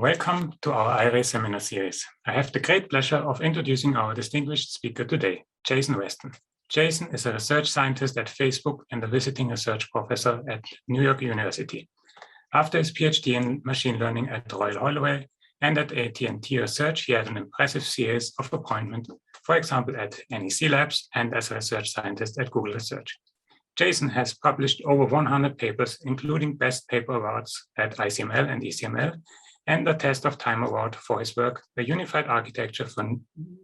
Welcome to our IRA seminar series. I have the great pleasure of introducing our distinguished speaker today, Jason Weston. Jason is a research scientist at Facebook and a visiting research professor at New York University. After his PhD in machine learning at Royal Holloway and at AT&T Research, he had an impressive series of appointments, for example, at NEC Labs and as a research scientist at Google Research. Jason has published over 100 papers, including Best Paper Awards at ICML and ECML, and a Test of Time Award for his work, A Unified Architecture for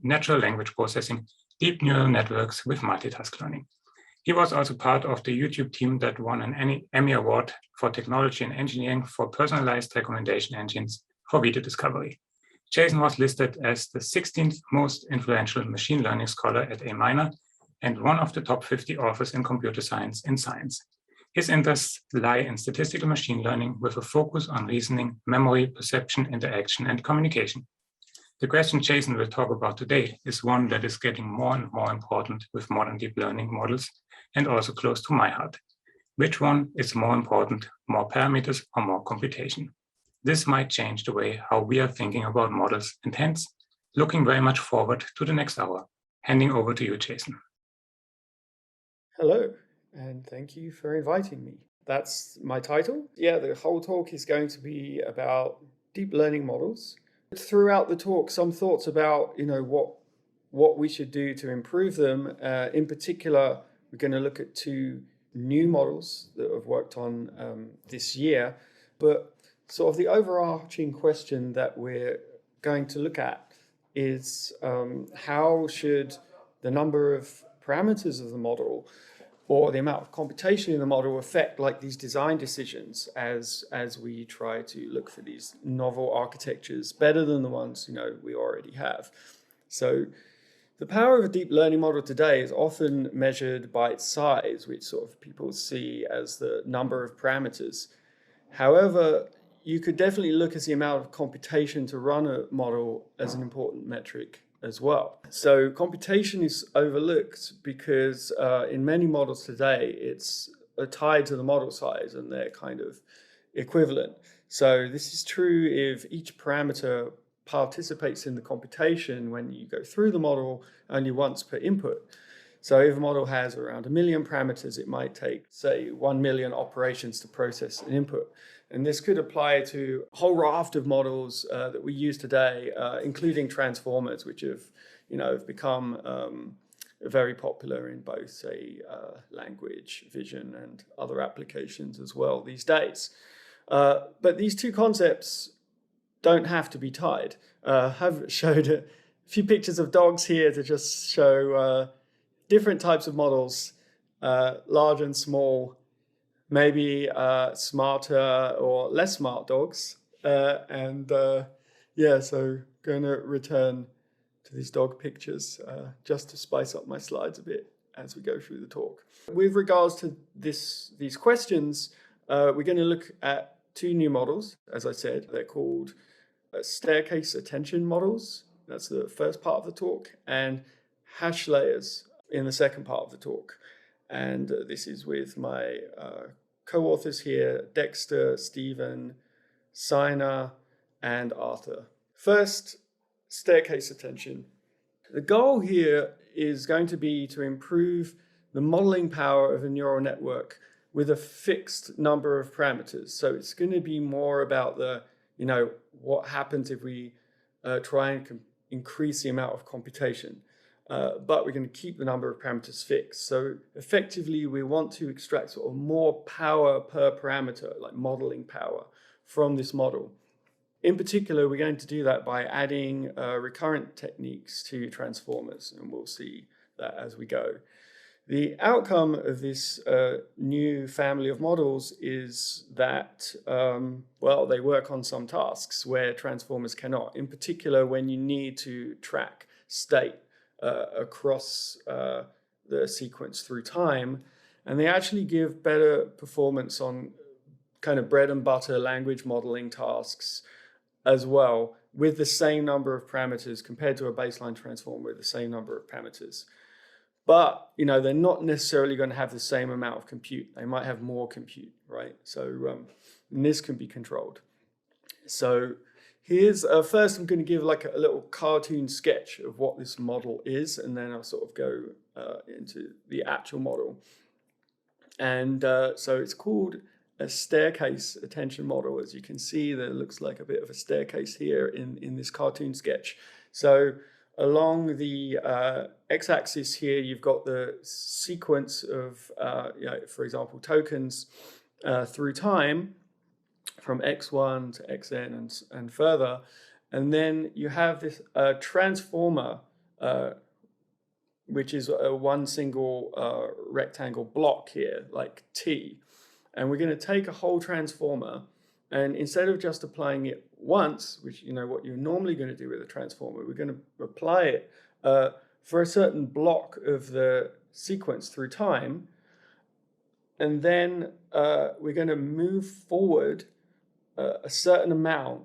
Natural Language Processing, Deep Neural Networks with Multitask Learning. He was also part of the YouTube team that won an Emmy Award for Technology and Engineering for personalized recommendation engines for video discovery. Jason was listed as the 16th most influential machine learning scholar at A-, and one of the top 50 authors in computer science in Science. His interests lie in statistical machine learning with a focus on reasoning, memory, perception, interaction, and communication. The question Jason will talk about today is one that is getting more and more important with modern deep learning models and also close to my heart. Which one is more important, more parameters or more computation? This might change the way how we are thinking about models, and hence, looking very much forward to the next hour. Handing over to you, Jason. Hello, and thank you for inviting me. That's my title. Yeah, the whole talk is going to be about deep learning models. Throughout the talk, some thoughts about what we should do to improve them. In particular, we're going to look at two new models that I've worked on this year. But sort of the overarching question that we're going to look at is how should the number of parameters of the model or the amount of computation in the model affect like these design decisions as we try to look for these novel architectures better than the ones we already have. So the power of a deep learning model today is often measured by its size, which sort of people see as the number of parameters. However, you could definitely look at the amount of computation to run a model as an important metric as well. So computation is overlooked because in many models today, it's tied to the model size and they're kind of equivalent. So this is true if each parameter participates in the computation when you go through the model only once per input. So if a model has around 1 million parameters, it might take, say, 1 million operations to process an input. And this could apply to a whole raft of models that we use today, including transformers, which have become very popular in both, say, language, vision, and other applications as well these days. But these two concepts don't have to be tied. I've showed a few pictures of dogs here to just show different types of models, large and small, maybe smarter or less smart dogs. So going to return to these dog pictures just to spice up my slides a bit as we go through the talk. With regards to these questions, we're going to look at two new models. As I said, they're called staircase attention models. That's the first part of the talk, and hash layers in the second part of the talk. And this is with my co-authors here, Dexter, Stephen, Sina, and Arthur. First, staircase attention. The goal here is going to be to improve the modeling power of a neural network with a fixed number of parameters. So it's going to be more about what happens if we try and increase the amount of computation. But we're going to keep the number of parameters fixed. So effectively, we want to extract sort of more power per parameter, like modeling power, from this model. In particular, we're going to do that by adding recurrent techniques to transformers, and we'll see that as we go. The outcome of this new family of models is that, they work on some tasks where transformers cannot, in particular when you need to track state across the sequence through time, and they actually give better performance on kind of bread and butter language modeling tasks as well, with the same number of parameters compared to a baseline transformer with the same number of parameters. But they're not necessarily going to have the same amount of compute. They might have more compute, right? So and this can be controlled. So Here's first I'm going to give like a little cartoon sketch of what this model is, and then I'll sort of go into the actual model. And so it's called a staircase attention model. As you can see, there looks like a bit of a staircase here in this cartoon sketch. So along the x-axis here, you've got the sequence of, for example, tokens through time, from x1 to xn and further. And then you have this transformer, which is one single rectangle block here, like T. And we're going to take a whole transformer, and instead of just applying it once, which what you're normally going to do with a transformer, we're going to apply it for a certain block of the sequence through time. And then we're going to move forward a certain amount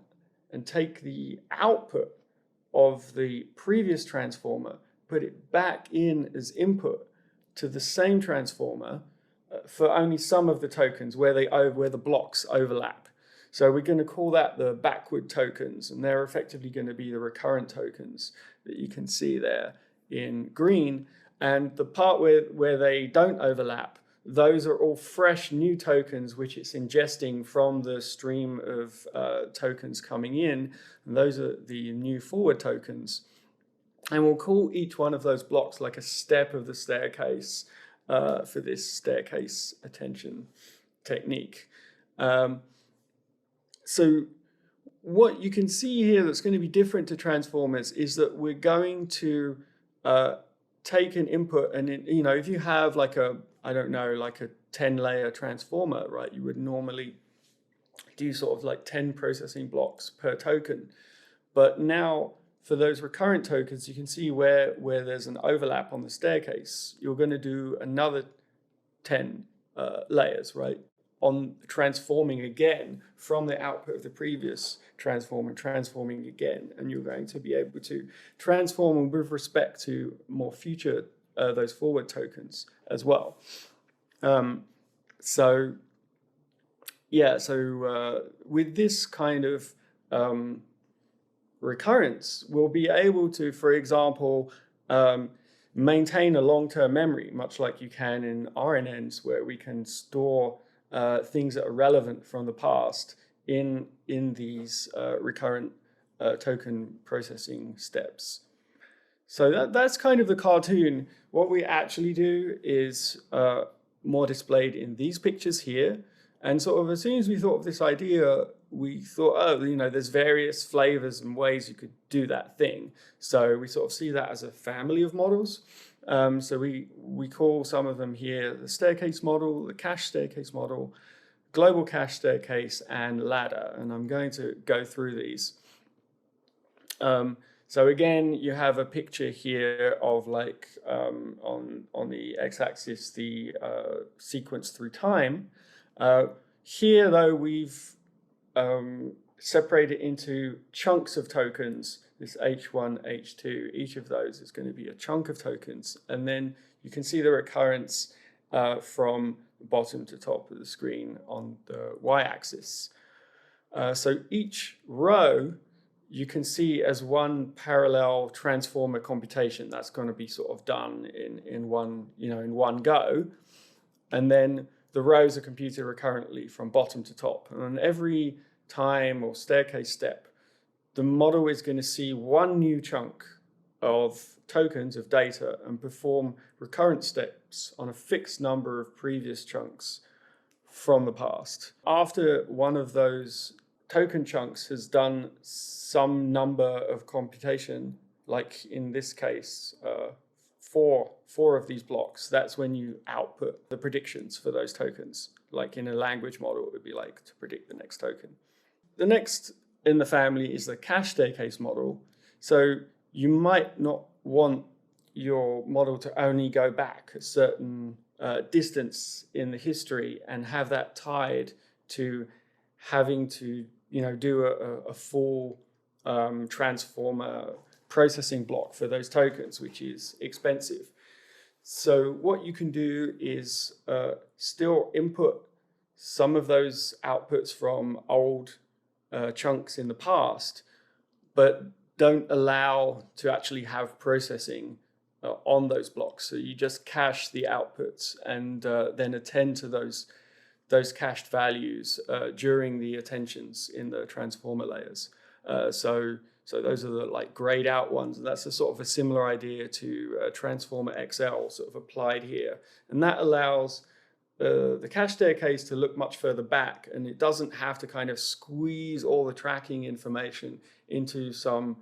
and take the output of the previous transformer, put it back in as input to the same transformer for only some of the tokens where the blocks overlap. So we're going to call that the backward tokens, and they're effectively going to be the recurrent tokens that you can see there in green. And the part where they don't overlap, those are all fresh new tokens which it's ingesting from the stream of tokens coming in, and those are the new forward tokens. And we'll call each one of those blocks like a step of the staircase for this staircase attention technique. So what you can see here that's going to be different to transformers is that we're going to take an input, and if you have like a 10-layer transformer, right, you would normally do sort of like 10 processing blocks per token. But now for those recurrent tokens, you can see where there's an overlap on the staircase, you're going to do another 10 layers, right, on transforming again from the output of the previous transform and transforming again. And you're going to be able to transform with respect to more future those forward tokens as well. So with this kind of recurrence, we'll be able to, for example, maintain a long-term memory, much like you can in RNNs, where we can store things that are relevant from the past in these recurrent token processing steps. So that's kind of the cartoon. What we actually do is more displayed in these pictures here. And sort of as soon as we thought of this idea, we thought, there's various flavors and ways you could do that thing. So we sort of see that as a family of models. So we call some of them here the staircase model, the cache staircase model, global cache staircase, and ladder. And I'm going to go through these. So again, you have a picture here of like on the x-axis, the sequence through time. Here, though, we've separated into chunks of tokens, this H1, H2. Each of those is going to be a chunk of tokens. And then you can see the recurrence from bottom to top of the screen on the y-axis. So each row you can see as one parallel transformer computation that's going to be sort of done in one go. And then the rows are computed recurrently from bottom to top. And on every time or staircase step, the model is going to see one new chunk of tokens of data and perform recurrent steps on a fixed number of previous chunks from the past. After one of those token chunks has done some number of computation, like in this case, four of these blocks, that's when you output the predictions for those tokens. Like in a language model, it would be like to predict the next token. The next in the family is the cache staircase model. So you might not want your model to only go back a certain distance in the history and have that tied to having to do a full transformer processing block for those tokens, which is expensive. So what you can do is still input some of those outputs from old chunks in the past, but don't allow to actually have processing on those blocks. So you just cache the outputs and then attend to those cached values during the attentions in the transformer layers. So those are the like grayed out ones. And that's a sort of a similar idea to Transformer XL sort of applied here. And that allows the cache staircase to look much further back, and it doesn't have to kind of squeeze all the tracking information into some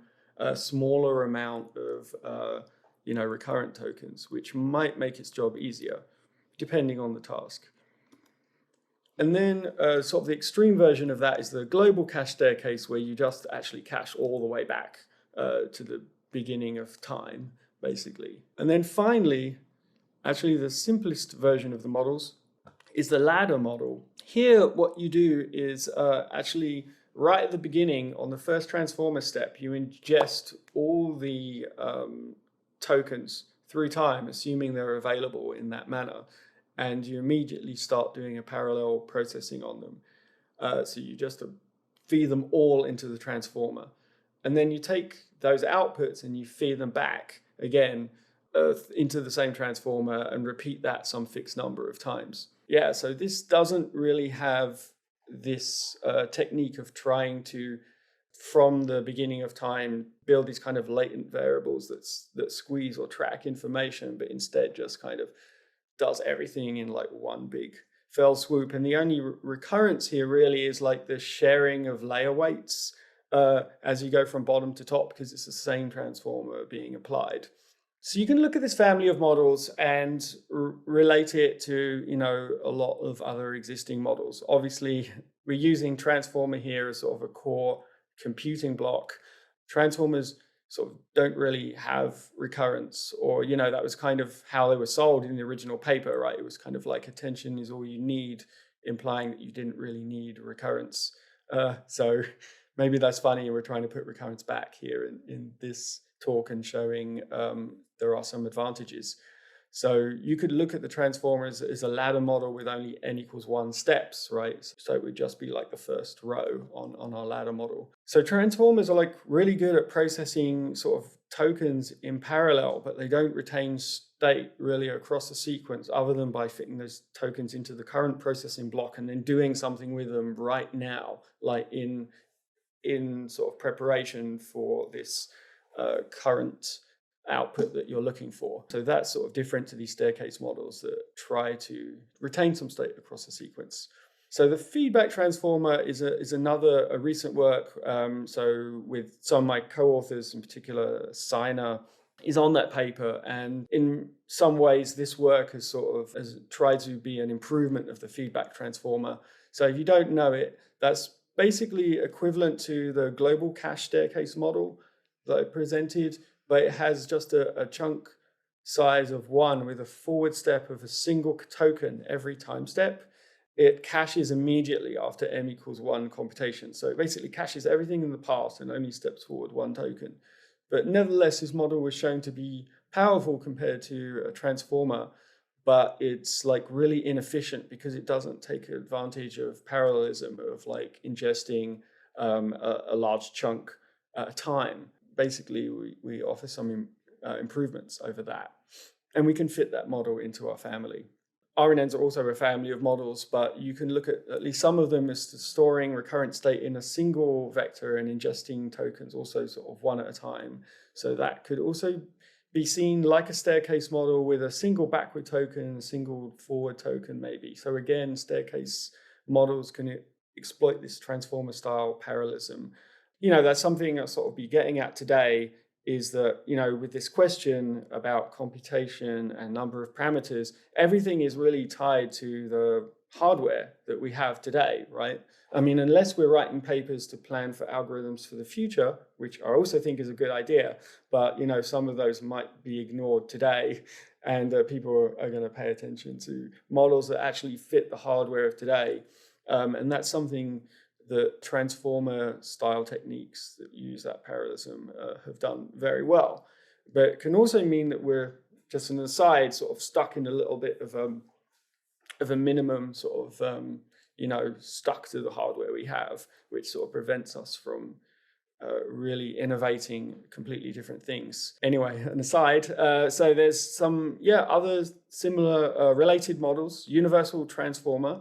smaller amount of recurrent tokens, which might make its job easier, depending on the task. And then sort of the extreme version of that is the global cache staircase, where you just actually cache all the way back to the beginning of time, basically. And then finally, actually the simplest version of the models is the ladder model. Here, what you do is actually right at the beginning on the first transformer step, you ingest all the tokens through time, assuming they're available in that manner. And you immediately start doing a parallel processing on them. So you just feed them all into the transformer. And then you take those outputs and you feed them back again into the same transformer and repeat that some fixed number of times. Yeah, so this doesn't really have this technique of trying to, from the beginning of time, build these kind of latent variables that squeeze or track information, but instead just kind of does everything in like one big fell swoop. And the only recurrence here really is like the sharing of layer weights as you go from bottom to top, because it's the same transformer being applied. So you can look at this family of models and relate it to, a lot of other existing models. Obviously, we're using transformer here as sort of a core computing block. Transformers sort of don't really have recurrence, or that was kind of how they were sold in the original paper, right? It was kind of like attention is all you need, implying that you didn't really need recurrence. So maybe that's funny. We're trying to put recurrence back here in this talk and showing there are some advantages. So you could look at the transformers as a ladder model with only n equals 1 steps, right? So it would just be like the first row on our ladder model. So transformers are like really good at processing sort of tokens in parallel, but they don't retain state really across the sequence other than by fitting those tokens into the current processing block and then doing something with them right now, like in sort of preparation for this current output that you're looking for. So that's sort of different to these staircase models that try to retain some state across a sequence. So the feedback transformer is another recent work. So with some of my co-authors, in particular, Sina is on that paper. And in some ways, this work has tried to be an improvement of the feedback transformer. So if you don't know it, that's basically equivalent to the global cache staircase model that I presented, but it has just a chunk size of 1 with a forward step of a single token every time step. It caches immediately after m equals 1 computation. So it basically caches everything in the past and only steps forward 1 token. But nevertheless, this model was shown to be powerful compared to a transformer, but it's like really inefficient because it doesn't take advantage of parallelism of like ingesting a large chunk at a time. Basically, we offer some improvements over that. And we can fit that model into our family. RNNs are also a family of models, but you can look at least some of them as storing recurrent state in a single vector and ingesting tokens also sort of 1 at a time. So that could also be seen like a staircase model with a single backward token, a single forward token maybe. So again, staircase models can exploit this transformer style parallelism. That's something I'll sort of be getting at today, is that, with this question about computation and number of parameters, everything is really tied to the hardware that we have today, right? I mean, unless we're writing papers to plan for algorithms for the future, which I also think is a good idea, but, some of those might be ignored today, and people are going to pay attention to models that actually fit the hardware of today. And that's something that transformer style techniques that use that parallelism have done very well. But it can also mean that we're, just an aside, sort of stuck in a little bit of a minimum sort of, stuck to the hardware we have, which sort of prevents us from really innovating completely different things. Anyway, an aside, so there's some, other similar related models. Universal transformer,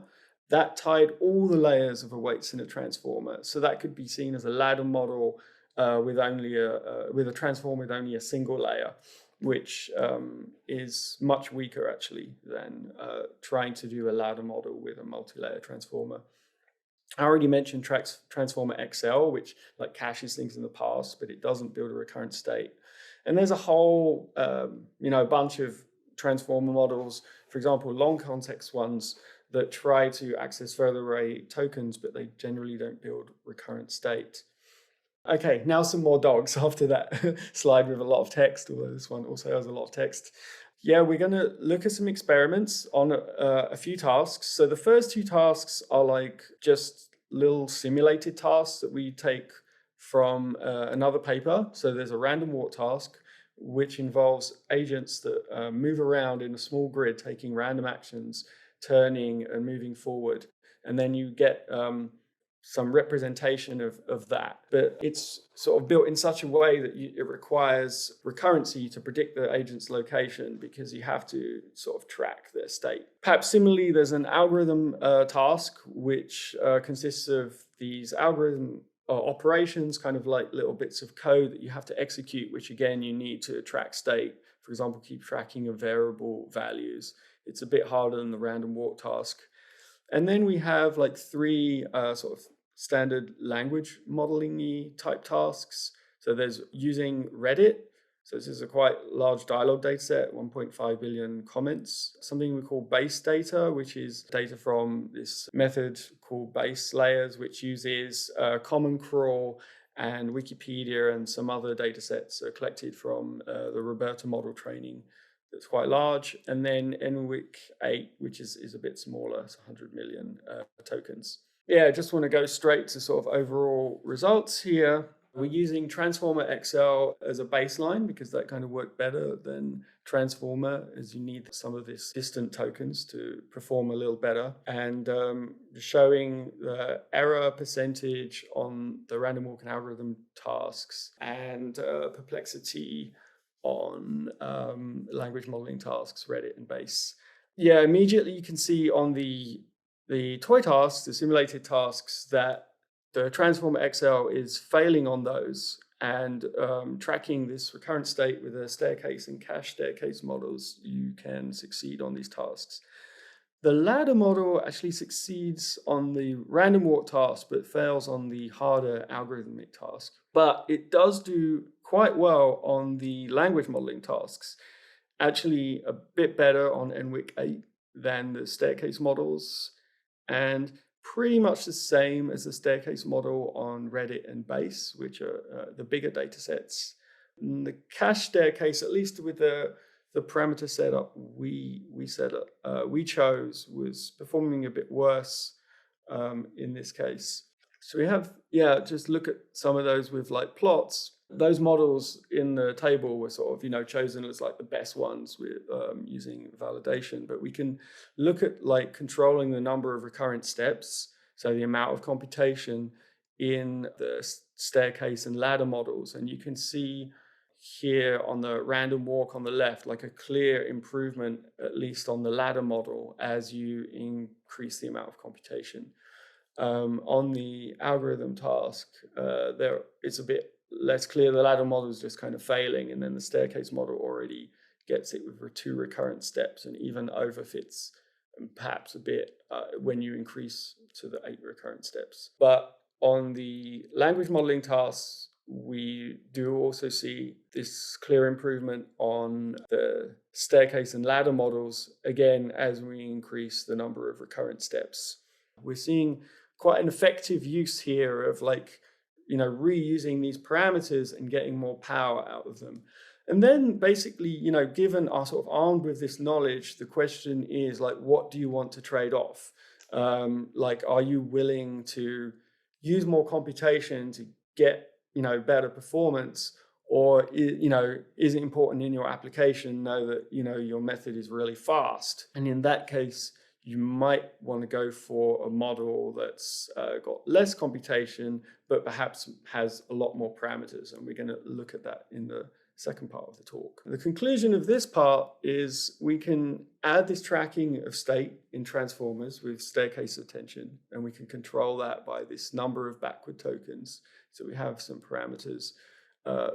that tied all the layers of a weights in a transformer. So that could be seen as a ladder model with a transformer with only a single layer, which is much weaker actually than trying to do a ladder model with a multi-layer transformer. I already mentioned Transformer XL, which like caches things in the past, but it doesn't build a recurrent state. And there's a whole, bunch of transformer models, for example, long context ones that try to access further array tokens, but they generally don't build recurrent state. Okay, now some more dogs after that slide with a lot of text, although this one also has a lot of text. Yeah, we're going to look at some experiments on a few tasks. So the first two tasks are like just little simulated tasks that we take from another paper. So there's a random walk task, which involves agents that move around in a small grid, taking random actions, turning and moving forward. And then you get some representation of that, but it's sort of built in such a way that it requires recurrency to predict the agent's location, because you have to sort of track their state. Perhaps similarly, there's an algorithm task, which consists of these algorithm operations, kind of like little bits of code that you have to execute, which again, you need to track state. For example, keep tracking of variable values. It's a bit harder than the random walk task. And then we have like three sort of standard language modeling-y type tasks. So there's using Reddit. So this is a quite large dialogue data set, 1.5 billion comments. Something we call base data, which is data from this method called Sparse Layers, which uses Common Crawl and Wikipedia and some other data sets collected from the Roberta model training. That's quite large. And then NWIC 8, which is a bit smaller, it's 100 million tokens. Yeah, I just want to go straight to sort of overall results here. We're using Transformer XL as a baseline because that kind of worked better than Transformer, as you need some of these distant tokens to perform a little better. And showing the error percentage on the random walk and algorithm tasks and perplexity on language modeling tasks, Reddit and Base. Yeah, immediately you can see on the toy tasks, the simulated tasks, that the Transformer XL is failing on those, and tracking this recurrent state with a staircase and cache staircase models, you can succeed on these tasks. The ladder model actually succeeds on the random walk task, but fails on the harder algorithmic task. But it does do quite well on the language modeling tasks. Actually, a bit better on NWIC 8 than the staircase models, and pretty much the same as the staircase model on Reddit and Base, which are the bigger data sets. And the cache staircase, at least with the parameter setup we chose, was performing a bit worse in this case. So we have, just look at some of those with like plots. Those models in the table were sort of, chosen as like the best ones with using validation, but we can look at like controlling the number of recurrent steps, so the amount of computation in the staircase and ladder models. And you can see here on the random walk on the left, like a clear improvement, at least on the ladder model, as you increase the amount of computation. On the algorithm task, it's a bit less clear. The ladder model is just kind of failing, and then the staircase model already gets it with 2 recurrent steps and even overfits perhaps a bit when you increase to the 8 recurrent steps. But on the language modeling tasks, we do also see this clear improvement on the staircase and ladder models, again, as we increase the number of recurrent steps. We're seeing quite an effective use here of reusing these parameters and getting more power out of them. And then basically, given our sort of armed with this knowledge, the question is what do you want to trade off? Are you willing to use more computation to get, better performance? Or, is it important in your application know that, your method is really fast? And in that case, you might want to go for a model that's got less computation, but perhaps has a lot more parameters. And we're going to look at that in the second part of the talk. The conclusion of this part is we can add this tracking of state in transformers with staircase of attention, and we can control that by this number of backward tokens. So we have some parameters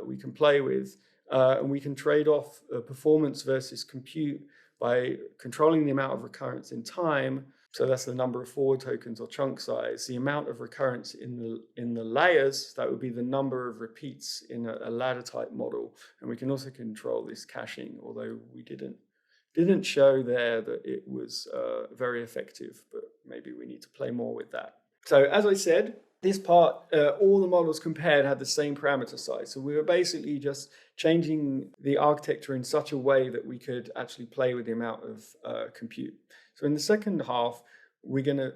we can play with, and we can trade off performance versus compute by controlling the amount of recurrence in time. So that's the number of forward tokens or chunk size, the amount of recurrence in the layers, that would be the number of repeats in a ladder type model. And we can also control this caching, although we didn't show there that it was very effective, but maybe we need to play more with that. So as I said, this part, all the models compared had the same parameter size. So we were basically just changing the architecture in such a way that we could actually play with the amount of compute. So in the second half, we're going to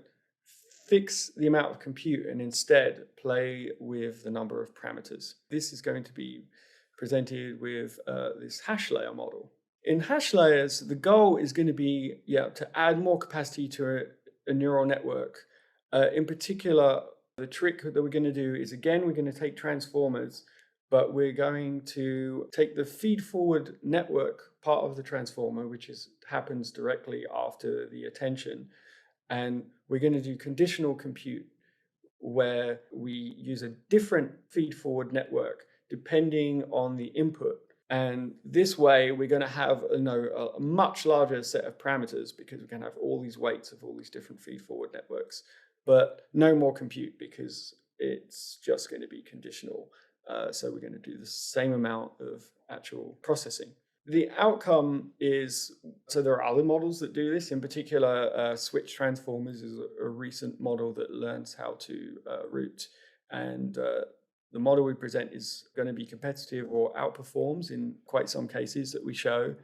fix the amount of compute and instead play with the number of parameters. This is going to be presented with this hash layer model. In hash layers, the goal is going to be to add more capacity to a neural network. In particular, the trick that we're going to do is, again, we're going to take transformers, but we're going to take the feed-forward network part of the transformer, which happens directly after the attention, and we're going to do conditional compute, where we use a different feed-forward network depending on the input. And this way, we're going to have a much larger set of parameters, because we can have all these weights of all these different feed-forward networks, but no more compute because it's just going to be conditional. So we're going to do the same amount of actual processing. The outcome is, so there are other models that do this. In particular, switch transformers is a recent model that learns how to route. And the model we present is going to be competitive or outperforms in quite some cases that we show.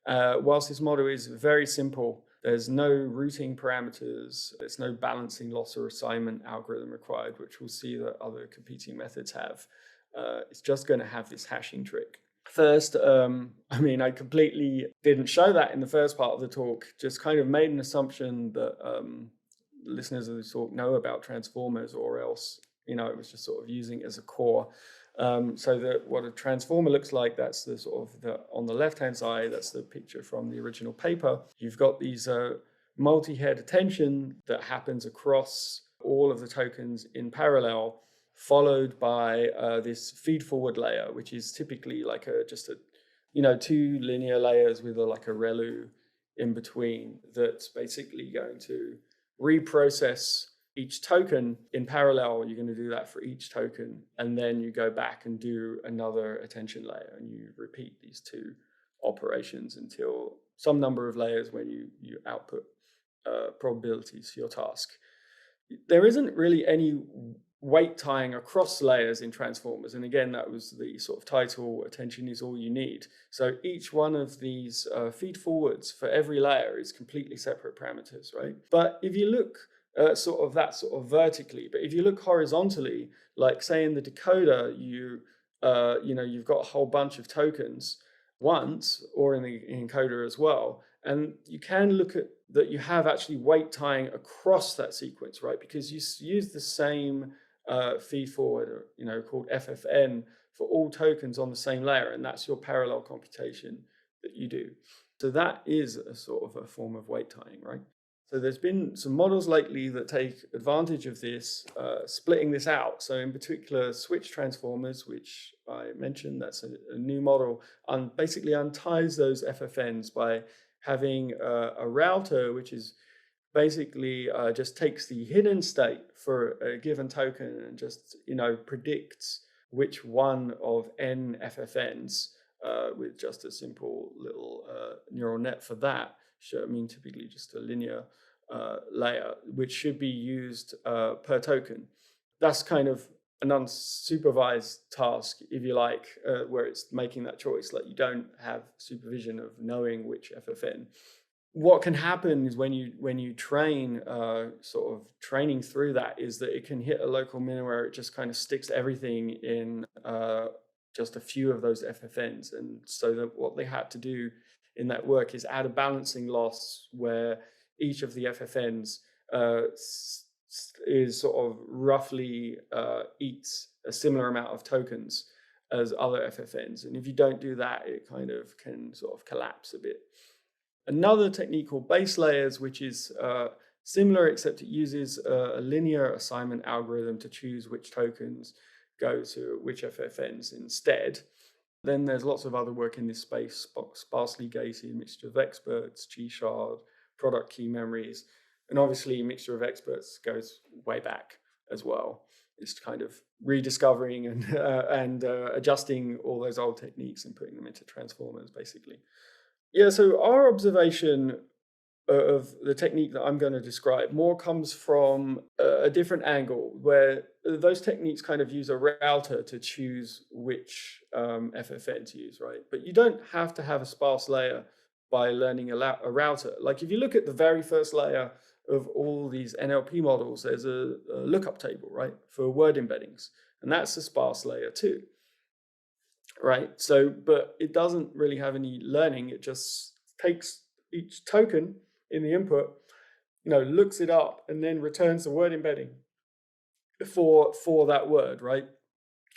Whilst this model is very simple, there's no routing parameters, there's no balancing loss or assignment algorithm required, which we'll see that other competing methods have. It's just going to have this hashing trick. First, I completely didn't show that in the first part of the talk, just kind of made an assumption that listeners of the talk know about transformers, or else, it was just sort of using it as a core. So that what a transformer looks like, that's the sort of on the left-hand side, that's the picture from the original paper. You've got these multi-head attention that happens across all of the tokens in parallel, followed by this feed-forward layer, which is typically like just two linear layers with a ReLU in between, that's basically going to reprocess each token in parallel. You're going to do that for each token, and then you go back and do another attention layer, and you repeat these two operations until some number of layers when you output probabilities for your task. There isn't really any weight tying across layers in transformers, and again, that was the sort of title, attention is all you need. So each one of these feed forwards for every layer is completely separate parameters, right? But if you look sort of vertically, but if you look horizontally, like say in the decoder, you've got a whole bunch of tokens once, or in the encoder as well, and you can look at that you have actually weight tying across that sequence, right? Because you use the same feed forward, called FFN, for all tokens on the same layer, and that's your parallel computation that you do. So that is a sort of a form of weight tying, right? So there's been some models lately that take advantage of this, splitting this out. So in particular, switch transformers, which I mentioned, that's a new model, basically unties those FFNs by having a router, which is basically just takes the hidden state for a given token and just predicts which one of n FFNs with just a simple little neural net for that. Typically just a linear layer, which should be used per token. That's kind of an unsupervised task, if you like, where it's making that choice. Like, you don't have supervision of knowing which FFN. What can happen is when you train, sort of training through that, is that it can hit a local minimum where it just kind of sticks everything in just a few of those FFNs. And so that what they had to do in that work is add a balancing loss where each of the FFNs is sort of roughly eats a similar amount of tokens as other FFNs. And if you don't do that, it kind of can sort of collapse a bit. Another technique called base layers, which is similar, except it uses a linear assignment algorithm to choose which tokens go to which FFNs instead. Then there's lots of other work in this space, sparsely gated, mixture of experts, G-shard, product key memories, and obviously mixture of experts goes way back as well. It's kind of rediscovering and adjusting all those old techniques and putting them into transformers, basically. Yeah, so our observation of the technique that I'm going to describe more comes from a different angle, where those techniques kind of use a router to choose which FFN to use, right? But you don't have to have a sparse layer by learning a router. Like if you look at the very first layer of all these NLP models, there's a lookup table, right, for word embeddings. And that's a sparse layer too, right? So, but it doesn't really have any learning. It just takes each token in the input, looks it up and then returns the word embedding for that word, right?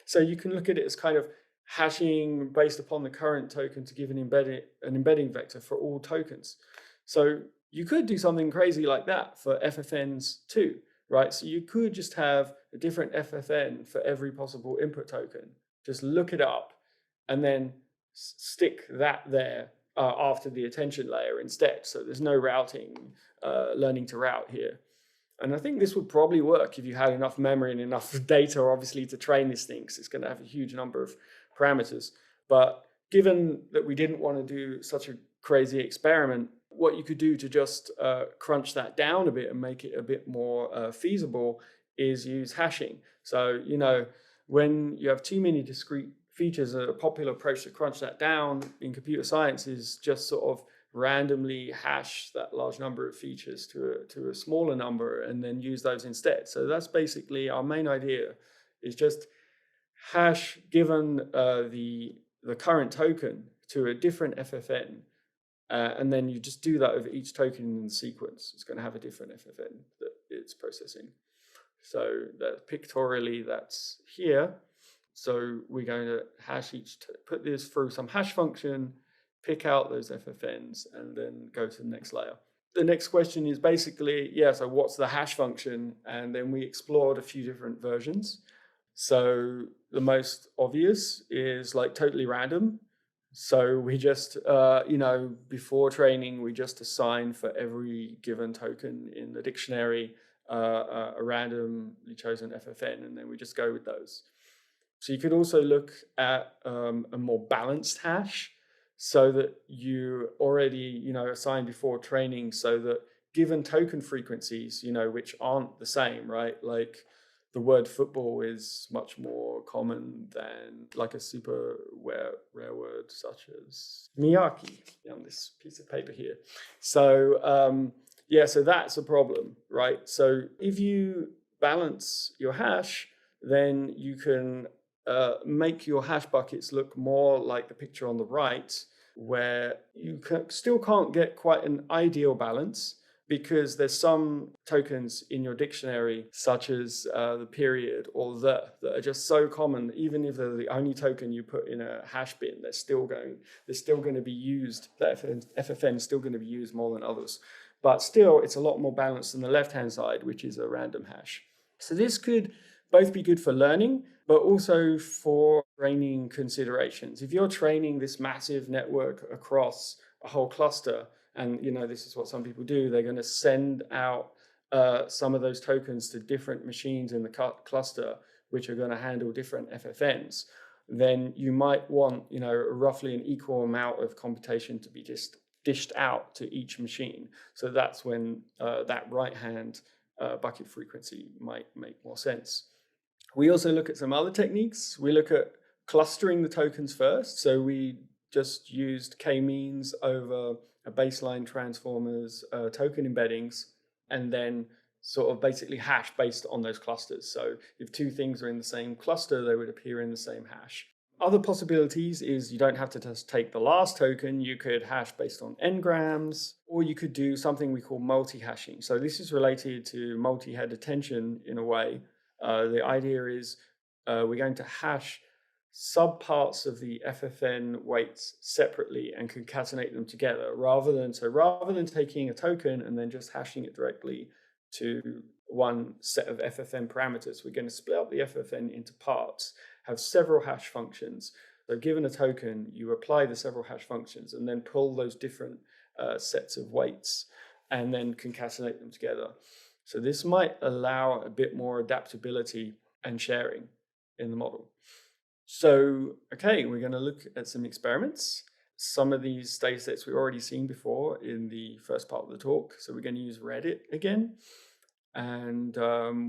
So you can look at it as kind of hashing based upon the current token to give an embedding vector for all tokens. So you could do something crazy like that for FFNs too, right? So you could just have a different FFN for every possible input token. Just look it up and then stick that there after the attention layer instead. So there's no routing, learning to route here. And I think this would probably work if you had enough memory and enough data, obviously, to train this thing, because it's going to have a huge number of parameters. But given that we didn't want to do such a crazy experiment, what you could do to just crunch that down a bit and make it a bit more feasible is use hashing. So, when you have too many discrete features, a popular approach to crunch that down in computer science is just sort of randomly hash that large number of features to a smaller number and then use those instead. So that's basically our main idea, is just hash given the current token to a different FFN, and then you just do that over each token in the sequence. It's going to have a different FFN that it's processing. So that pictorially, that's here. So we're going to hash put this through some hash function, pick out those FFNs, and then go to the next layer. The next question is basically, so what's the hash function? And then we explored a few different versions. So the most obvious is like totally random. So we just, before training, we just assign for every given token in the dictionary a randomly chosen FFN, and then we just go with those. So you could also look at a more balanced hash, so that you already, assign before training, so that given token frequencies, which aren't the same, right? Like the word football is much more common than like a super rare word such as Miyaki on this piece of paper here. So so that's a problem, right? So if you balance your hash, then you can make your hash buckets look more like the picture on the right, where you still can't get quite an ideal balance, because there's some tokens in your dictionary, such as the period or that are just so common that even if they're the only token you put in a hash bin, they're still going to be used. That FFN is still going to be used more than others. But still, it's a lot more balanced than the left-hand side, which is a random hash. So this could both be good for learning, but also for training considerations. If you're training this massive network across a whole cluster, and this is what some people do, they're going to send out some of those tokens to different machines in the cluster, which are going to handle different FFNs, then you might want roughly an equal amount of computation to be just dished out to each machine. So that's when that right-hand bucket frequency might make more sense. We also look at some other techniques. We look at clustering the tokens first. So we just used k-means over a baseline transformers, token embeddings, and then sort of basically hash based on those clusters. So if two things are in the same cluster, they would appear in the same hash. Other possibilities is you don't have to just take the last token. You could hash based on n-grams, or you could do something we call multi-hashing. So this is related to multi-head attention in a way. The idea is we're going to hash subparts of the FFN weights separately and concatenate them together rather than taking a token and then just hashing it directly to one set of FFN parameters. We're going to split up the FFN into parts, have several hash functions. So given a token, you apply the several hash functions and then pull those different sets of weights and then concatenate them together. So this might allow a bit more adaptability and sharing in the model. So, okay, we're going to look at some experiments. Some of these data sets we've already seen before in the first part of the talk. So we're going to use Reddit again. And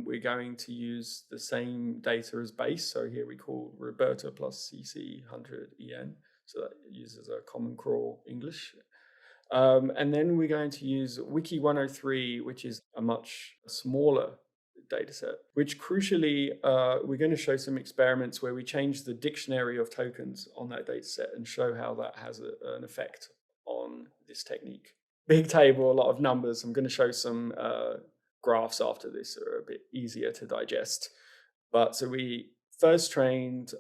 we're going to use the same data as base. So here we call Roberta plus CC 100EN. So that uses a common crawl English. And then we're going to use Wiki 103, which is a much smaller data set, which crucially, we're going to show some experiments where we change the dictionary of tokens on that data set and show how that has an effect on this technique. Big table, a lot of numbers. I'm going to show some graphs after this that are a bit easier to digest. But so we first trained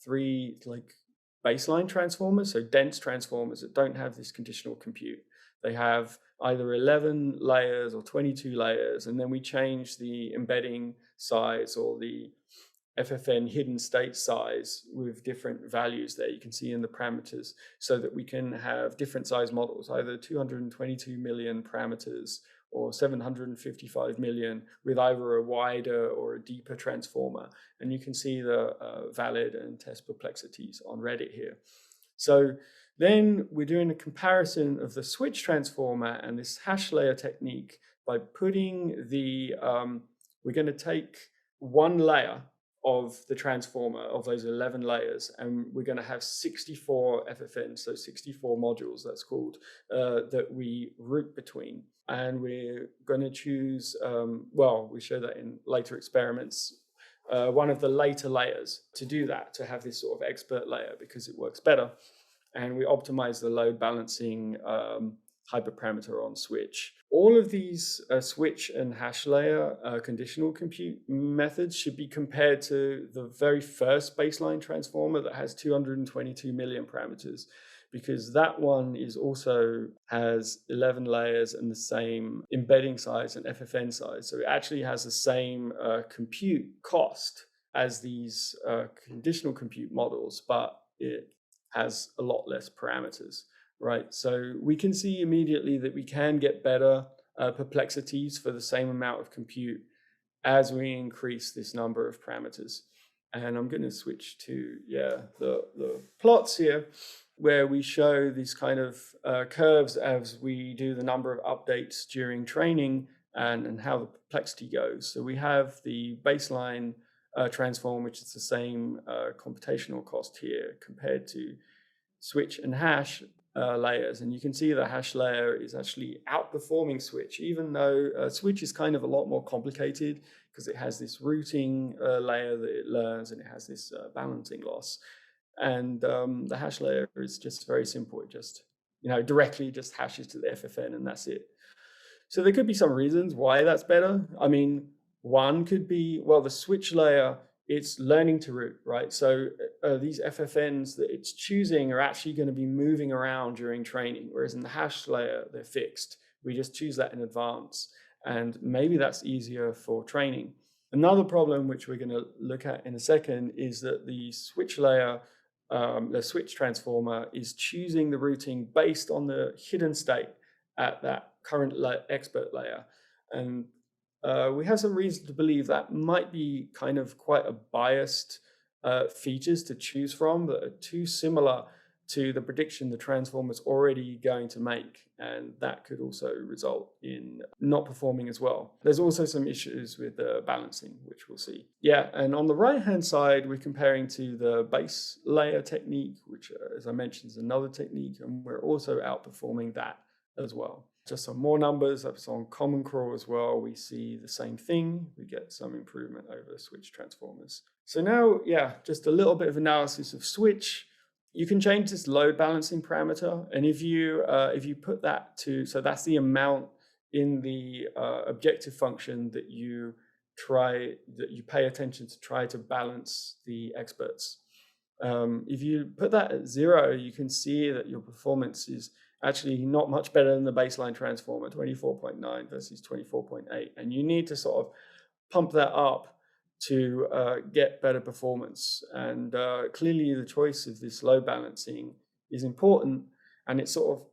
3 baseline transformers, so dense transformers that don't have this conditional compute. They have either 11 layers or 22 layers, and then we change the embedding size or the FFN hidden state size with different values there you can see in the parameters, so that we can have different size models, either 222 million parameters or 755 million with either a wider or a deeper transformer. And you can see the valid and test perplexities on Reddit here. So then we're doing a comparison of the switch transformer and this hash layer technique by putting the, we're going to take one layer of the transformer of those 11 layers, and we're going to have 64 FFNs, so 64 modules, that's called, that we route between. And we're going to choose, well, we show that in later experiments, one of the later layers to do that, to have this sort of expert layer because it works better. And we optimize the load balancing hyperparameter on switch. All of these switch and hash layer conditional compute methods should be compared to the very first baseline transformer that has 222 million parameters, because that one is also has 11 layers and the same embedding size and FFN size. So it actually has the same compute cost as these conditional compute models, but it has a lot less parameters, right? So we can see immediately that we can get better perplexities for the same amount of compute as we increase this number of parameters. And I'm going to switch to, the plots here, where we show these kind of curves as we do the number of updates during training and how the perplexity goes. So we have the baseline transform, which is the same computational cost here compared to switch and hash layers. And you can see the hash layer is actually outperforming switch, even though switch is kind of a lot more complicated because it has this routing layer that it learns, and it has this balancing loss. And the hash layer is just very simple. It just, directly just hashes to the FFN and that's it. So there could be some reasons why that's better. I mean, one could be, well, the switch layer, it's learning to route, right? So these FFNs that it's choosing are actually going to be moving around during training, whereas in the hash layer, they're fixed. We just choose that in advance. And maybe that's easier for training. Another problem, which we're going to look at in a second, is that the switch layer, the switch transformer, is choosing the routing based on the hidden state at that current expert layer. And we have some reason to believe that might be kind of quite a biased features to choose from that are too similar to the prediction the transformer is already going to make. And that could also result in not performing as well. There's also some issues with the balancing, which we'll see. Yeah, and on the right-hand side, we're comparing to the base layer technique, which, as I mentioned, is another technique. And we're also outperforming that as well. Just some more numbers, so on Common Crawl as well, we see the same thing. We get some improvement over switch transformers. So now, just a little bit of analysis of switch. You can change this load balancing parameter, and if you put that to, so that's the amount in the objective function that you pay attention to try to balance the experts. If you put that at 0, you can see that your performance is actually not much better than the baseline transformer, 24.9 versus 24.8. And you need to sort of pump that up to get better performance. And clearly the choice of this load balancing is important. And it sort of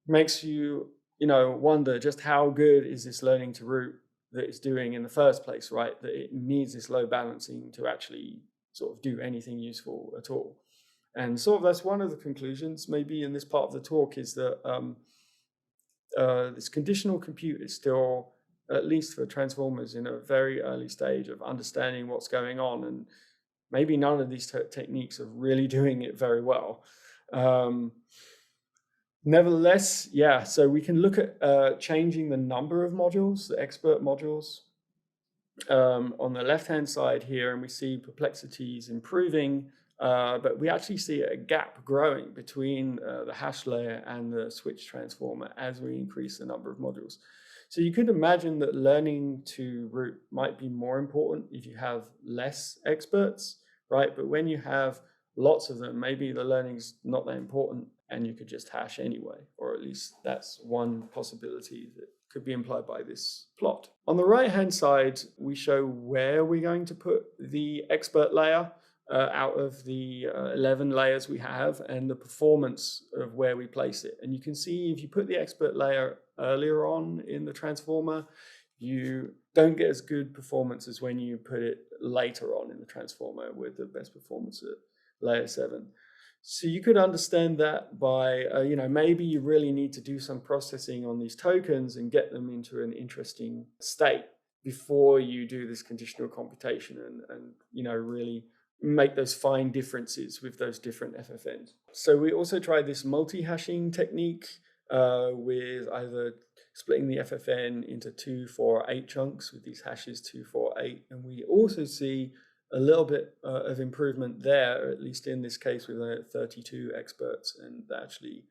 makes you, wonder just how good is this learning to root that it's doing in the first place, right? That it needs this load balancing to actually sort of do anything useful at all. And sort of that's one of the conclusions maybe in this part of the talk, is that this conditional compute is still, at least for transformers, in a very early stage of understanding what's going on. And maybe none of these techniques are really doing it very well. Nevertheless, so we can look at changing the number of modules, the expert modules, on the left-hand side here, and we see perplexities improving, but we actually see a gap growing between the hash layer and the switch transformer as we increase the number of modules. So you could imagine that learning to root might be more important if you have less experts, right? But when you have lots of them, maybe the learning's not that important and you could just hash anyway, or at least that's one possibility that could be implied by this plot. On the right-hand side, we show where we're going to put the expert layer out of the 11 layers we have, and the performance of where we place it. And you can see if you put the expert layer earlier on in the transformer, you don't get as good performance as when you put it later on in the transformer with the best performance at layer 7. So you could understand that by, maybe you really need to do some processing on these tokens and get them into an interesting state before you do this conditional computation and really make those fine differences with those different FFNs. So we also tried this multi-hashing technique with either splitting the FFN into 2, 4, 8 chunks with these hashes 2, 4, 8. And we also see a little bit of improvement there, at least in this case with 32 experts, and that actually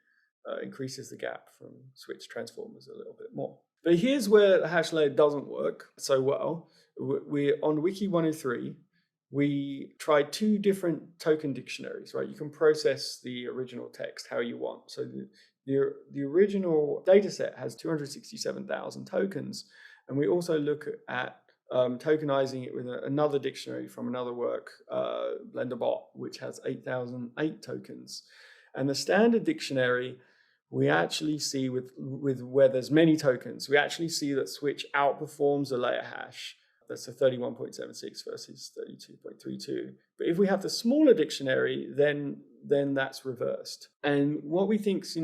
increases the gap from switch transformers a little bit more. But here's where the hash layer doesn't work so well. We're on Wiki 103. We tried 2 different token dictionaries, right? You can process the original text how you want. So the original data set has 267,000 tokens. And we also look at tokenizing it with another dictionary from another work, BlenderBot, which has 8,008 tokens. And the standard dictionary, we actually see with where there's many tokens, we actually see that switch outperforms a layer hash. That's a 31.76 versus 32.32. But if we have the smaller dictionary, then that's reversed. And what we think's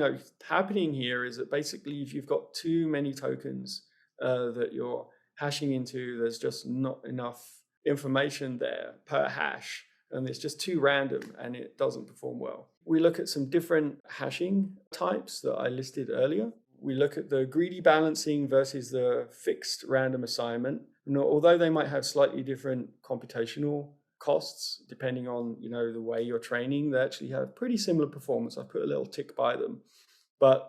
happening here is that basically if you've got too many tokens that you're hashing into, there's just not enough information there per hash, and it's just too random and it doesn't perform well. We look at some different hashing types that I listed earlier. We look at the greedy balancing versus the fixed random assignment. Although they might have slightly different computational costs, depending on the way you're training, they actually have pretty similar performance. I put a little tick by them. But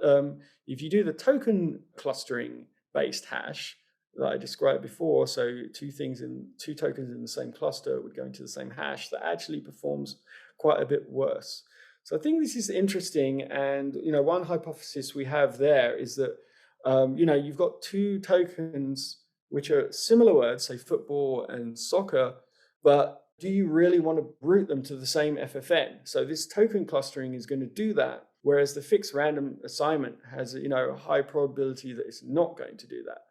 if you do the token clustering based hash that I described before, so 2 tokens in the same cluster would go into the same hash, that actually performs quite a bit worse. So I think this is interesting, and one hypothesis we have there is that you've got 2 tokens which are similar words, say football and soccer, but do you really want to route them to the same FFN? So this token clustering is going to do that, whereas the fixed random assignment has a high probability that it's not going to do that.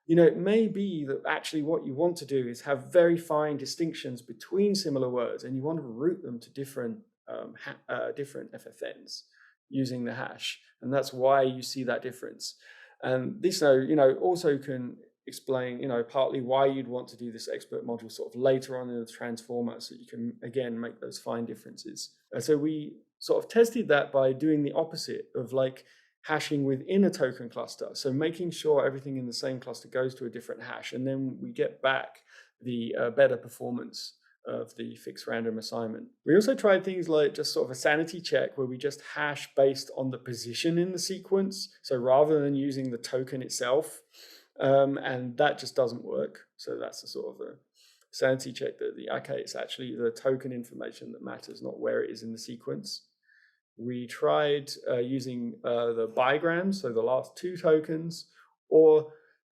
It may be that actually what you want to do is have very fine distinctions between similar words, and you want to route them to different FFNs using the hash, and that's why you see that difference. And this, also can explain, partly why you'd want to do this expert module sort of later on in the transformer, so you can again make those fine differences. So we sort of tested that by doing the opposite of hashing within a token cluster. So making sure everything in the same cluster goes to a different hash, and then we get back the better performance of the fixed random assignment. We also tried things like just sort of a sanity check where we just hash based on the position in the sequence. So rather than using the token itself, and that just doesn't work. So that's a sort of a sanity check that okay, it's actually the token information that matters, not where it is in the sequence. We tried using the bigrams, so the last two tokens, or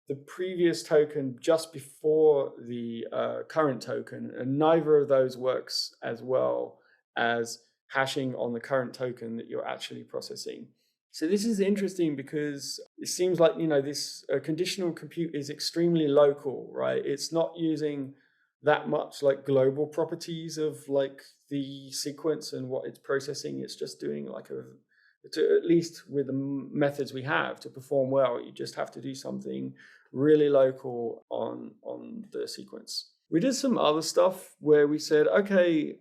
the previous token just before the current token, and neither of those works as well as hashing on the current token that you're actually processing. So this is interesting because it seems like, this conditional compute is extremely local, right? It's not using that much like global properties of like the sequence and what it's processing. It's just doing like at least with the methods we have to perform well, you just have to do something really local on the sequence. We did some other stuff where we said, okay,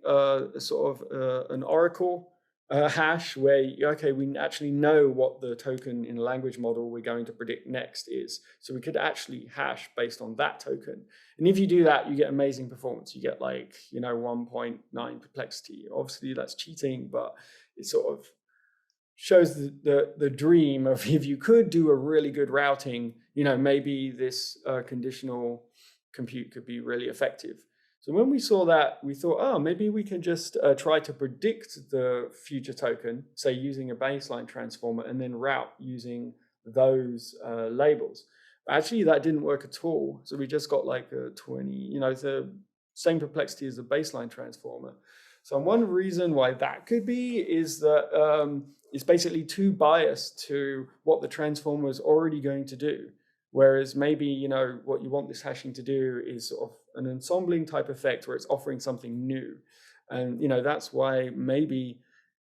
sort of an oracle hash where, okay, we actually know what the token in a language model we're going to predict next is. So we could actually hash based on that token. And if you do that, you get amazing performance. You get like, 1.9 perplexity. Obviously that's cheating, but it sort of shows the dream of if you could do a really good routing, maybe this conditional compute could be really effective. So when we saw that, we thought, oh, maybe we can just try to predict the future token, say using a baseline transformer, and then route using those labels. But actually, that didn't work at all. So we just got like a 20, the same perplexity as the baseline transformer. So one reason why that could be is that it's basically too biased to what the transformer is already going to do. Whereas maybe, what you want this hashing to do is sort of an ensembling type effect where it's offering something new. And, that's why maybe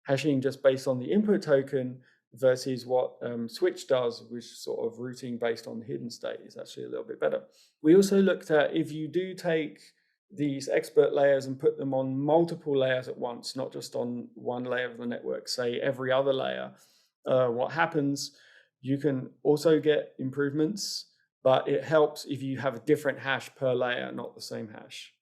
hashing just based on the input token versus what switch does, which is sort of routing based on the hidden state, is actually a little bit better. We also looked at if you do take these expert layers and put them on multiple layers at once, not just on one layer of the network, say every other layer, what happens, you can also get improvements, but it helps if you have a different hash per layer, not the same hash.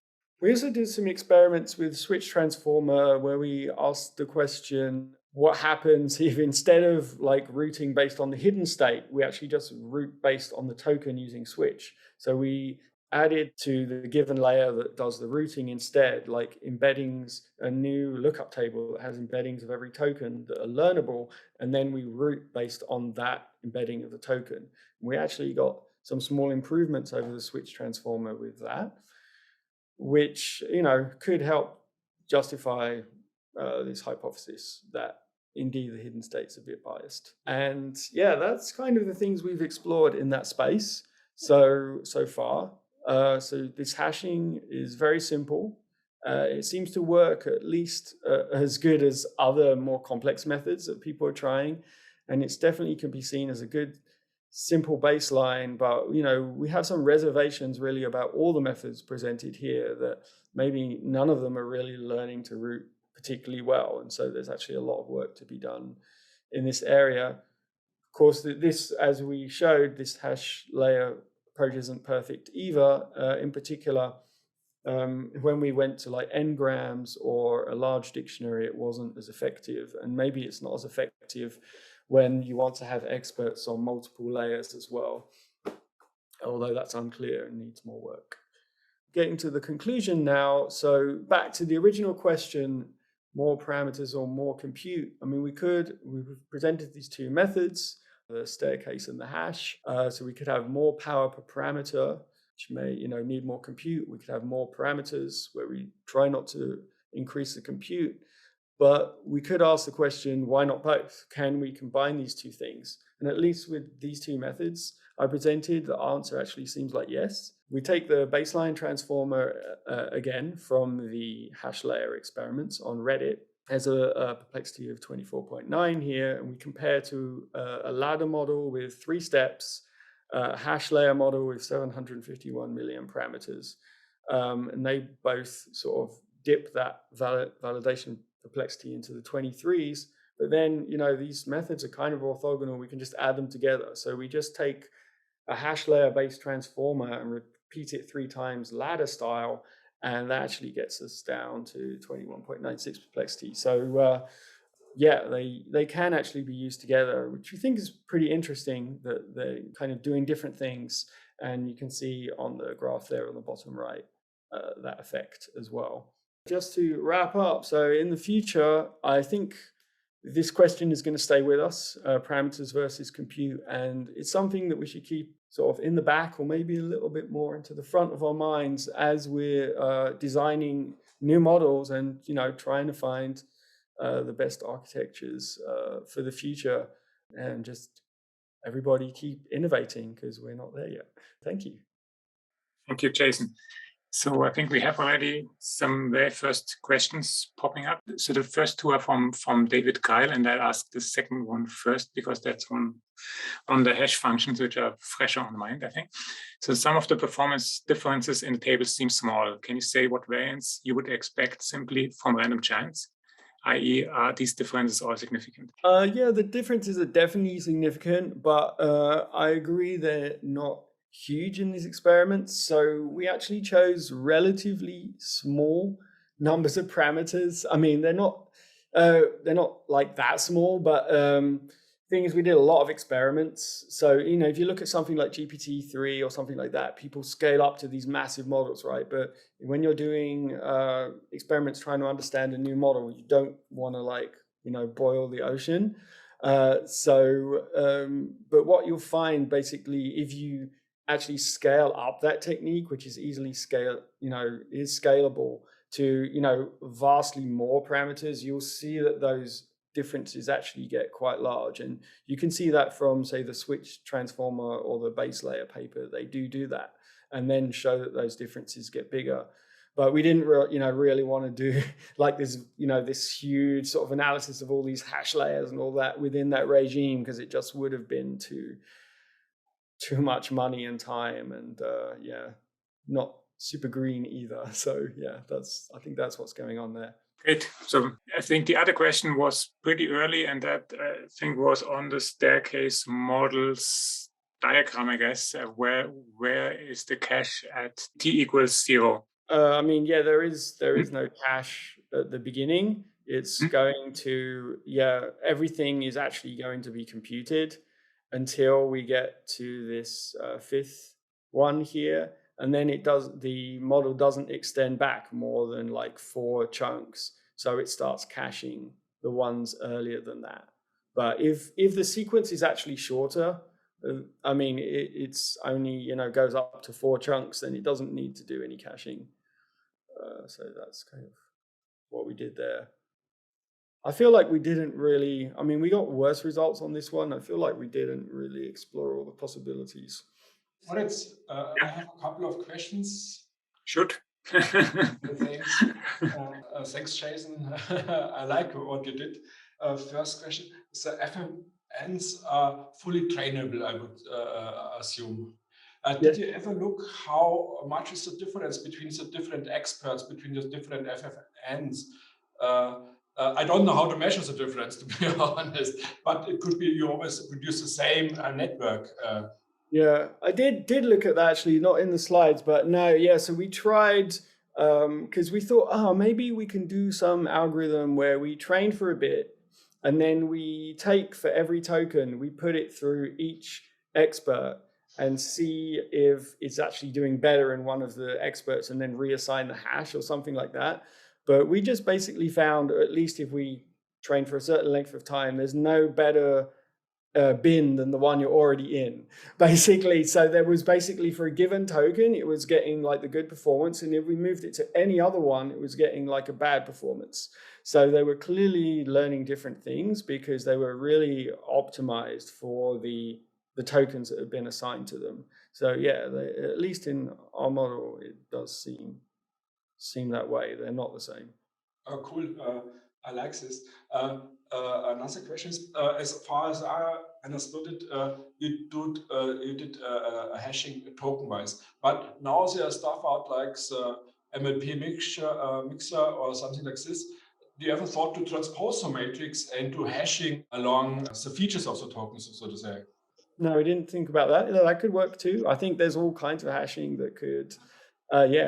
We also did some experiments with switch transformer where we asked the question, what happens if instead of like routing based on the hidden state, we actually just route based on the token using switch. So we added to the given layer that does the routing instead, like embeddings, a new lookup table that has embeddings of every token that are learnable, and then we route based on that embedding of the token. And we actually got some small improvements over the switch transformer with that, which could help justify this hypothesis that indeed the hidden state's a bit biased. And yeah, that's kind of the things we've explored in that space so far. So this hashing is very simple. It seems to work at least as good as other more complex methods that people are trying. And it's definitely can be seen as a good, simple baseline. But, we have some reservations really about all the methods presented here that maybe none of them are really learning to route particularly well. And so there's actually a lot of work to be done in this area. Of course, this, as we showed, this hash layer approach isn't perfect either. In particular, when we went to like n-grams or a large dictionary, it wasn't as effective. And maybe it's not as effective when you want to have experts on multiple layers as well, although that's unclear and needs more work. Getting to the conclusion now. So back to the original question, more parameters or more compute. I mean, we've presented these two methods, the staircase and the hash. So we could have more power per parameter, which may need more compute. We could have more parameters where we try not to increase the compute. But we could ask the question, why not both? Can we combine these two things? And at least with these two methods I presented, the answer actually seems like yes. We take the baseline transformer again from the hash layer experiments on Reddit. There's a perplexity of 24.9 here, and we compare to a ladder model with 3 steps, a hash layer model with 751 million parameters. And they both sort of dip that validation perplexity into the 23s, But then, these methods are kind of orthogonal. We can just add them together. So we just take a hash layer based transformer and repeat it 3 times ladder style, and that actually gets us down to 21.96 perplexity. So yeah, they can actually be used together, which we think is pretty interesting, that they're kind of doing different things. And you can see on the graph there on the bottom right that effect as well. Just to wrap up, so in the future, I think this question is going to stay with us, parameters versus compute, and it's something that we should keep sort of in the back, or maybe a little bit more into the front of our minds as we're designing new models and trying to find the best architectures for the future, and just everybody keep innovating, because we're not there yet. Thank you. Thank you, Jason. So I think we have already some very first questions popping up. So the first 2 are from David Kyle, and I'll ask the second one first, because that's one on the hash functions, which are fresher on mind, I think. So some of the performance differences in the table seem small. Can you say what variance you would expect simply from random chance? i.e., are these differences all significant? Yeah, the differences are definitely significant, but I agree they're not huge in these experiments. So we actually chose relatively small numbers of parameters. I mean, they're not like that small, but thing is, we did a lot of experiments. So if you look at something like GPT-3 or something like that, people scale up to these massive models, right? But when you're doing experiments trying to understand a new model, you don't want to boil the ocean. But what you'll find basically, if you actually scale up that technique, which is easily is scalable to vastly more parameters, you'll see that those differences actually get quite large. And you can see that from, say, the switch transformer or the base layer paper. They do that, and then show that those differences get bigger. But we didn't really want to do like this huge sort of analysis of all these hash layers and all that within that regime, because it just would have been too much money and time, and not super green either. So yeah, I think that's what's going on there. Great. So I think the other question was pretty early, and that I think was on the staircase models diagram, I guess. Where is the cache at t equals 0? I mean, yeah, there is no cache at the beginning. It's going to, everything is actually going to be computed until we get to this 5th one here. And then the model doesn't extend back more than like 4 chunks. So it starts caching the ones earlier than that. But if the sequence is actually shorter, I mean, it's only, goes up to 4 chunks, then it doesn't need to do any caching. So that's kind of what we did there. I feel like we didn't really, I mean, we got worse results on this one. I feel like we didn't really explore all the possibilities. Moritz, I have a couple of questions. Shoot. Thanks. Thanks, Jason. I like what you did. First question, the FMNs are fully trainable, I would assume. Did you ever look how much is the difference between the different experts, between the different FFNs? I don't know how to measure the difference, to be honest, but it could be you always produce the same network. Yeah, I did look at that, actually, not in the slides, but no, yeah. So we tried, because we thought, maybe we can do some algorithm where we train for a bit, and then we take, for every token, we put it through each expert and see if it's actually doing better in one of the experts, and then reassign the hash or something like that. But we just basically found, at least if we train for a certain length of time, there's no better bin than the one you're already in, basically. So there was basically, for a given token, it was getting like the good performance, and if we moved it to any other one, it was getting like a bad performance. So they were clearly learning different things, because they were really optimized for the tokens that have been assigned to them. So yeah, at least in our model, it does seem that way. They're not the same. Oh, cool. I like this. Another question is, as far as I understood it, you did a hashing token-wise, but now there's stuff out like the MLP mixer or something like this. do you ever thought to transpose the matrix and do hashing along the features of the tokens, so to say? No, we didn't think about that. That could work too. I think there's all kinds of hashing that could,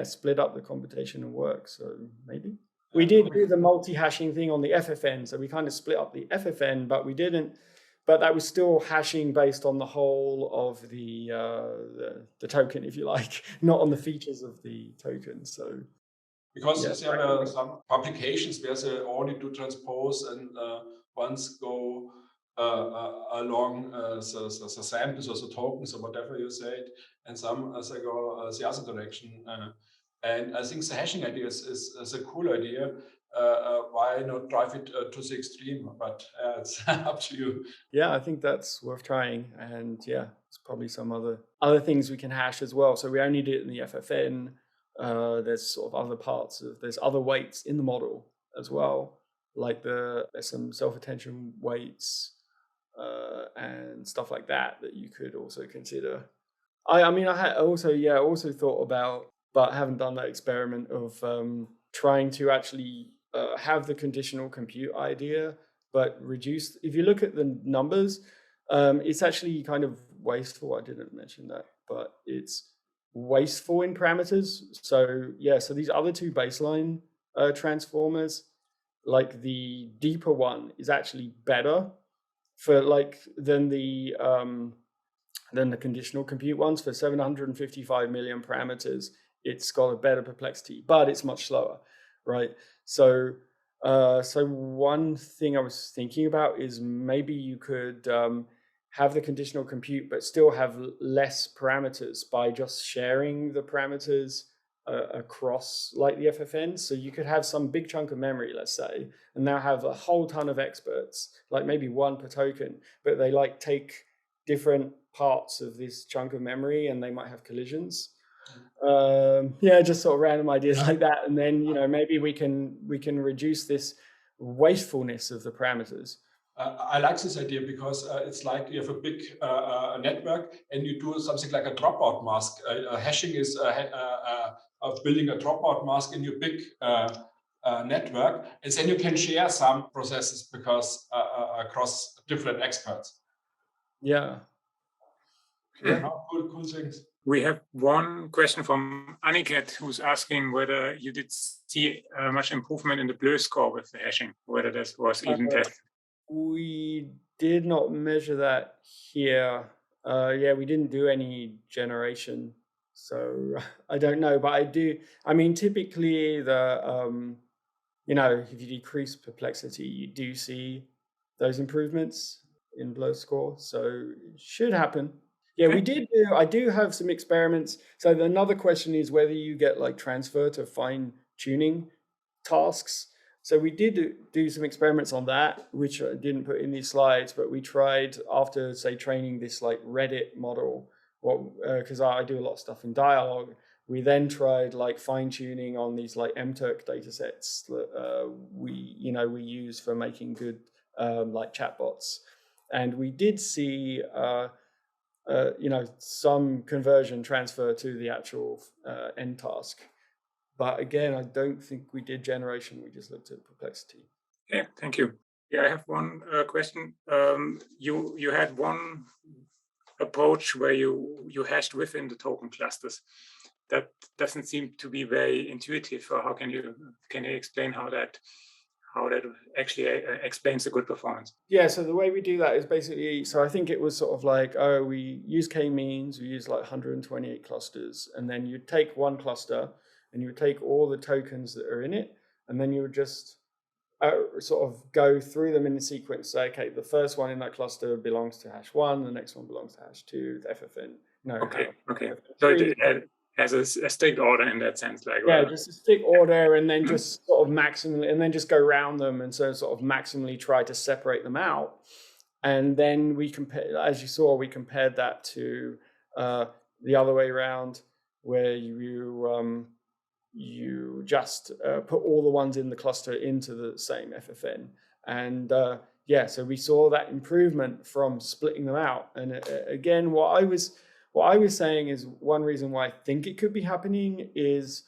split up the computation and work. So maybe. We did do the multi-hashing thing on the FFN. So we kind of split up the FFN, but we didn't. But that was still hashing based on the whole of the token, if you like, not on the features of the token. So because there are some publications where they only do transpose and once go along the samples or the tokens or whatever you said, and some they go the other direction. And I think the hashing idea is a cool idea. Why not drive it to the extreme? But it's up to you. Yeah, I think that's worth trying. And yeah, there's probably some other things we can hash as well. So we only did it in the FFN. There's sort of other parts there's other weights in the model as well, like there's some self-attention weights and stuff like that you could also consider. I mean, I had also thought about, but haven't done that experiment of trying to actually have the conditional compute idea, but reduce. If you look at the numbers, it's actually kind of wasteful. I didn't mention that, but it's wasteful in parameters. So these other two baseline transformers, like the deeper one is actually better for than the conditional compute ones. For 755 million parameters, it's got a better perplexity, but it's much slower, right? So one thing I was thinking about is maybe you could have the conditional compute, but still have less parameters by just sharing the parameters across like the FFN. So you could have some big chunk of memory, let's say, and now have a whole ton of experts, like maybe one per token, but they take different parts of this chunk of memory and they might have collisions. Just sort of random ideas like that. And then, maybe we can reduce this wastefulness of the parameters. I like this idea because it's like you have a big network and you do something like a dropout mask. Hashing is building a dropout mask in your big network, and then you can share some processes because across different experts. Yeah. Cool things. We have one question from Aniket, who's asking whether you did see much improvement in the blur score with the hashing, whether this was even tested. We did not measure that here. We didn't do any generation, so I don't know. But I do. I mean, typically if you decrease perplexity, you do see those improvements in blur score. So it should happen. Yeah, we did. I do have some experiments. So another question is whether you get transfer to fine tuning tasks. So we did do some experiments on that, which I didn't put in these slides, but we tried after, say, training this Reddit model, because I do a lot of stuff in dialogue. We then tried fine tuning on these MTurk data sets that we use for making good chatbots. And we did see some conversion transfer to the actual end task. But again, I don't think we did generation. We just looked at perplexity. Yeah, thank you. Yeah, I have one question. You had one approach where you hashed within the token clusters. That doesn't seem to be very intuitive. Or how can you explain how that actually explains the good performance? Yeah, so the way we do that is basically, so I think it was sort of we use k-means, we use 128 clusters, and then you take one cluster and you would take all the tokens that are in it, and then you would just sort of go through them in a sequence. Say, okay, the first one in that cluster belongs to hash 1, the next one belongs to hash 2, the FFN. Okay. So it has a strict order in that sense, just a strict order, and then just sort of maximally, and then just go around them, and so sort of maximally try to separate them out. And then we compare, as you saw, we compared that to the other way around, where you just put all the ones in the cluster into the same FFN. And so we saw that improvement from splitting them out. And again, what I was saying is one reason why I think it could be happening is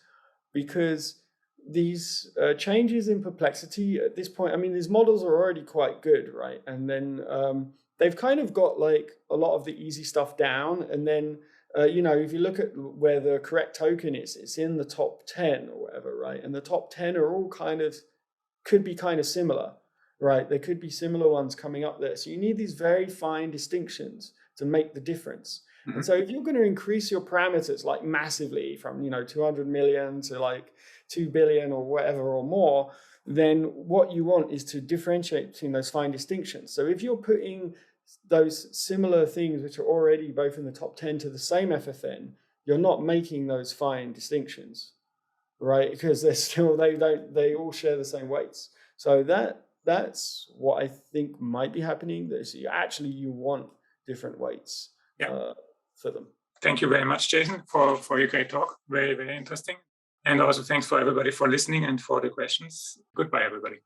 because these changes in perplexity at this point, I mean, these models are already quite good, right? And then they've kind of got like a lot of the easy stuff down. And then, if you look at where the correct token is, it's in the top 10 or whatever, right? And the top 10 are all could be kind of similar, right? There could be similar ones coming up there. So you need these very fine distinctions to make the difference. And so if you're going to increase your parameters like massively from 200 million to like 2 billion or whatever or more, then what you want is to differentiate between those fine distinctions. So if you're putting those similar things which are already both in the top 10 to the same FFN, you're not making those fine distinctions, right? Because they all share the same weights. So that's what I think might be happening. You want different weights. Yeah. For them. Thank you very much, Jason, for your great talk. Very, very interesting. And also thanks for everybody for listening and for the questions. Goodbye, everybody.